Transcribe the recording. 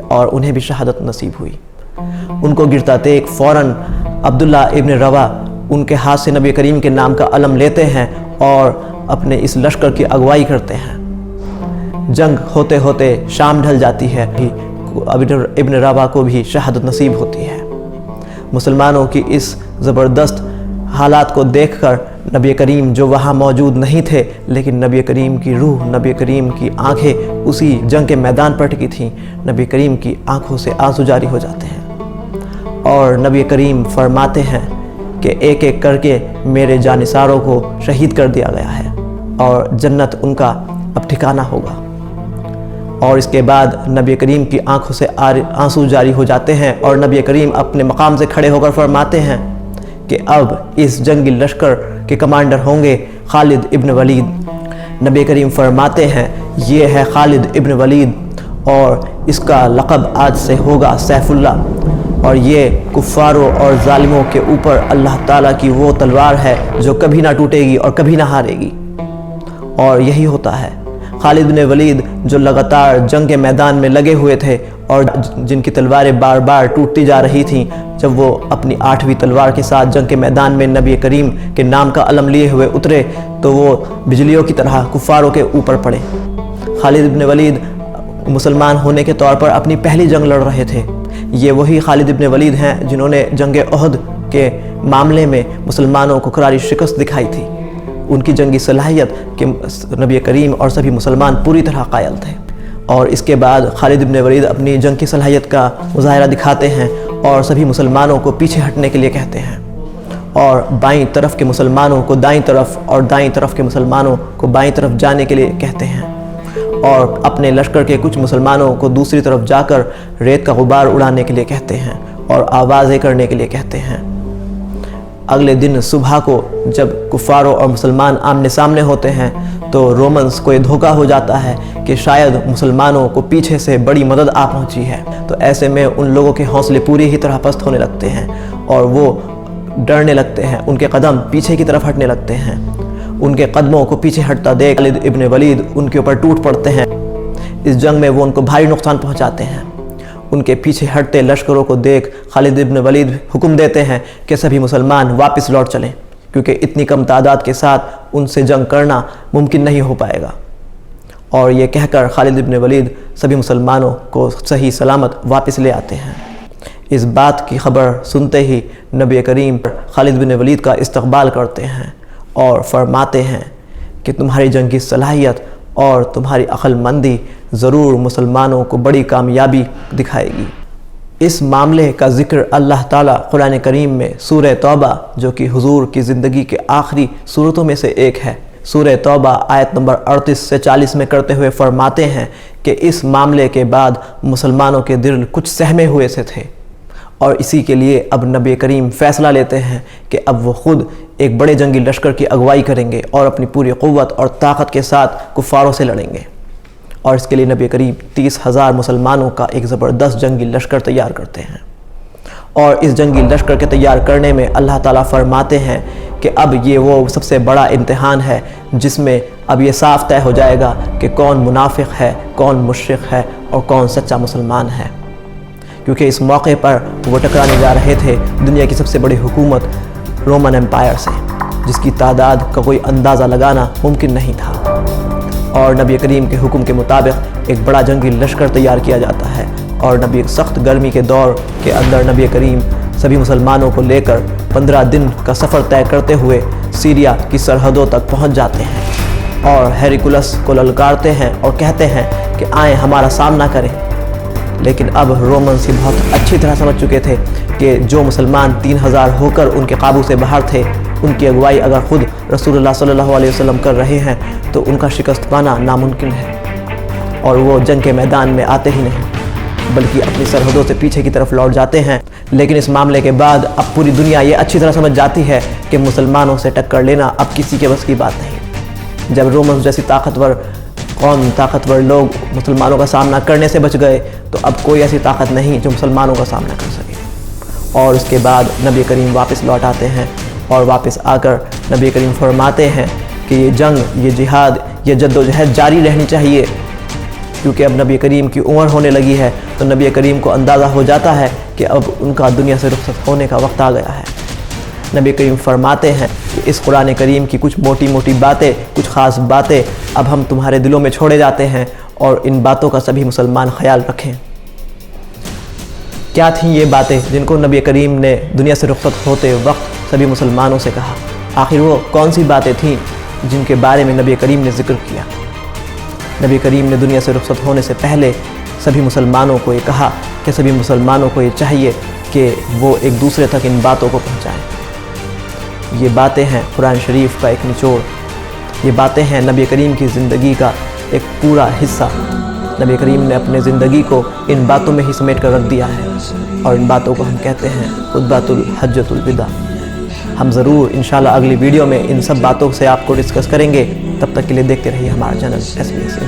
اور انہیں بھی شہادت نصیب ہوئی۔ ان کو گرتا دیکھ فوراً عبداللہ ابن روا ان کے ہاتھ سے نبی کریم کے نام کا علم لیتے ہیں اور اپنے اس لشکر کی اگوائی کرتے ہیں۔ جنگ ہوتے ہوتے شام ڈھل جاتی ہے، ابن روا کو بھی شہادت نصیب ہوتی ہے۔ مسلمانوں کی اس زبردست حالات کو دیکھ کر نبی کریم جو وہاں موجود نہیں تھے، لیکن نبی کریم کی روح، نبی کریم کی آنکھیں اسی جنگ کے میدان پر ٹکی تھیں، نبی کریم کی آنکھوں سے آنسو جاری ہو جاتے ہیں اور نبی کریم فرماتے ہیں کہ ایک ایک کر کے میرے جانثاروں کو شہید کر دیا گیا ہے اور جنت ان کا اب ٹھکانہ ہوگا۔ اور اس کے بعد نبی کریم کی آنکھوں سے آنسو جاری ہو جاتے ہیں اور نبی کریم اپنے مقام سے کھڑے ہو کر فرماتے ہیں کہ اب اس جنگی لشکر کے کمانڈر ہوں گے خالد ابن ولید۔ نبی کریم فرماتے ہیں یہ ہے خالد ابن ولید اور اس کا لقب آج سے ہوگا سیف اللہ، اور یہ کفاروں اور ظالموں کے اوپر اللہ تعالیٰ کی وہ تلوار ہے جو کبھی نہ ٹوٹے گی اور کبھی نہ ہارے گی۔ اور یہی ہوتا ہے، خالد بن ولید جو لگاتار جنگ کے میدان میں لگے ہوئے تھے اور جن کی تلواریں بار بار ٹوٹتی جا رہی تھیں، جب وہ اپنی 8ویں تلوار کے ساتھ جنگ کے میدان میں نبی کریم کے نام کا علم لیے ہوئے اترے تو وہ بجلیوں کی طرح کفاروں کے اوپر پڑے۔ خالد بن ولید مسلمان ہونے کے طور پر اپنی پہلی جنگ لڑ رہے تھے۔ یہ وہی خالد بن ولید ہیں جنہوں نے جنگ احد کے معاملے میں مسلمانوں کو کراری شکست دکھائی تھی۔ ان کی جنگی صلاحیت کہ نبی کریم اور سبھی مسلمان پوری طرح قائل تھے، اور اس کے بعد خالد بن ولید اپنی جنگ کی صلاحیت کا مظاہرہ دکھاتے ہیں اور سبھی مسلمانوں کو پیچھے ہٹنے کے لیے کہتے ہیں اور بائیں طرف کے مسلمانوں کو دائیں طرف اور دائیں طرف کے مسلمانوں کو بائیں طرف جانے کے لیے کہتے ہیں، اور اپنے لشکر کے کچھ مسلمانوں کو دوسری طرف جا کر ریت کا غبار اڑانے کے لیے کہتے ہیں اور آوازیں کرنے کے لیے کہتے ہیں۔ اگلے دن صبح کو جب کفاروں اور مسلمان آمنے سامنے ہوتے ہیں تو رومنز کو یہ دھوکہ ہو جاتا ہے کہ شاید مسلمانوں کو پیچھے سے بڑی مدد آ پہنچی ہے، تو ایسے میں ان لوگوں کے حوصلے پوری ہی طرح پست ہونے لگتے ہیں اور وہ ڈرنے لگتے ہیں، ان کے قدم پیچھے کی طرف ہٹنے لگتے ہیں۔ ان کے قدموں کو پیچھے ہٹتا دیکھ خالد ابن ولید ان کے اوپر ٹوٹ پڑتے ہیں۔ اس جنگ میں وہ ان کو بھاری نقصان پہنچاتے ہیں۔ ان کے پیچھے ہٹتے لشکروں کو دیکھ خالد ابن ولید حکم دیتے ہیں کہ سبھی مسلمان واپس لوٹ چلیں، کیونکہ اتنی کم تعداد کے ساتھ ان سے جنگ کرنا ممکن نہیں ہو پائے گا۔ اور یہ کہہ کر خالد ابن ولید سبھی مسلمانوں کو صحیح سلامت واپس لے آتے ہیں۔ اس بات کی خبر سنتے ہی نبی کریم خالد بن ولید کا استقبال کرتے ہیں اور فرماتے ہیں کہ تمہاری جنگی صلاحیت اور تمہاری عقل مندی ضرور مسلمانوں کو بڑی کامیابی دکھائے گی۔ اس معاملے کا ذکر اللہ تعالیٰ قرآن کریم میں سورہ توبہ، جو کہ حضور کی زندگی کے آخری صورتوں میں سے ایک ہے، سورہ توبہ آیت نمبر 38 سے 40 میں کرتے ہوئے فرماتے ہیں کہ اس معاملے کے بعد مسلمانوں کے دل کچھ سہمے ہوئے سے تھے، اور اسی کے لیے اب نبی کریم فیصلہ لیتے ہیں کہ اب وہ خود ایک بڑے جنگی لشکر کی اگوائی کریں گے اور اپنی پوری قوت اور طاقت کے ساتھ کفاروں سے لڑیں گے، اور اس کے لیے نبی کریم 30,000 مسلمانوں کا ایک زبردست جنگی لشکر تیار کرتے ہیں۔ اور اس جنگی لشکر کے تیار کرنے میں اللہ تعالیٰ فرماتے ہیں کہ اب یہ وہ سب سے بڑا امتحان ہے جس میں اب یہ صاف طے ہو جائے گا کہ کون منافق ہے، کون مشرک ہے اور کون سچا مسلمان ہے، کیونکہ اس موقع پر وہ ٹکرانے جا رہے تھے دنیا کی سب سے بڑی حکومت رومن امپائر سے، جس کی تعداد کا کوئی اندازہ لگانا ممکن نہیں تھا۔ اور نبی کریم کے حکم کے مطابق ایک بڑا جنگی لشکر تیار کیا جاتا ہے، اور سخت گرمی کے دور کے اندر نبی کریم سبھی مسلمانوں کو لے کر 15 دن کا سفر طے کرتے ہوئے سیریا کی سرحدوں تک پہنچ جاتے ہیں اور ہیریکولس کو للکارتے ہیں اور کہتے ہیں کہ آئیں ہمارا سامنا کریں۔ لیکن اب رومنز بہت اچھی طرح سمجھ چکے تھے کہ جو مسلمان 3000 ہو کر ان کے قابو سے باہر تھے، ان کی اگوائی اگر خود رسول اللہ صلی اللہ علیہ وسلم کر رہے ہیں تو ان کا شکست پانا ناممکن ہے، اور وہ جنگ کے میدان میں آتے ہی نہیں بلکہ اپنی سرحدوں سے پیچھے کی طرف لوٹ جاتے ہیں۔ لیکن اس معاملے کے بعد اب پوری دنیا یہ اچھی طرح سمجھ جاتی ہے کہ مسلمانوں سے ٹکر لینا اب کسی کے بس کی بات نہیں۔ جب رومنز جیسی طاقتور لوگ مسلمانوں کا سامنا کرنے سے بچ گئے تو اب کوئی ایسی طاقت نہیں جو مسلمانوں کا سامنا کر سکے۔ اور اس کے بعد نبی کریم واپس لوٹ آتے ہیں، اور واپس آ کر نبی کریم فرماتے ہیں کہ یہ جنگ، یہ جہاد، یہ جد و جہد جاری رہنی چاہیے، کیونکہ اب نبی کریم کی عمر ہونے لگی ہے تو نبی کریم کو اندازہ ہو جاتا ہے کہ اب ان کا دنیا سے رخصت ہونے کا وقت آ گیا ہے۔ نبی کریم فرماتے ہیں کہ اس قرآن کریم کی کچھ موٹی موٹی باتیں، کچھ خاص باتیں اب ہم تمہارے دلوں میں چھوڑے جاتے ہیں، اور ان باتوں کا سبھی مسلمان خیال رکھیں۔ کیا تھیں یہ باتیں جن کو نبی کریم نے دنیا سے رخصت ہوتے وقت سبھی مسلمانوں سے کہا؟ آخر وہ کون سی باتیں تھیں جن کے بارے میں نبی کریم نے ذکر کیا؟ نبی کریم نے دنیا سے رخصت ہونے سے پہلے سبھی مسلمانوں کو یہ کہا کہ سبھی مسلمانوں کو یہ چاہیے کہ وہ ایک دوسرے تک ان باتوں کو پہنچائیں۔ یہ باتیں ہیں قرآن شریف کا ایک نچوڑ، یہ باتیں ہیں نبی کریم کی زندگی کا ایک پورا حصہ۔ نبی کریم نے اپنے زندگی کو ان باتوں میں ہی سمیٹ کر رکھ دیا ہے، اور ان باتوں کو ہم کہتے ہیں خطبۃ الحجۃ الوداع۔ ہم ضرور انشاءاللہ اگلی ویڈیو میں ان سب باتوں سے آپ کو ڈسکس کریں گے۔ تب تک کے لیے دیکھتے رہیے ہمارا چینل SBS.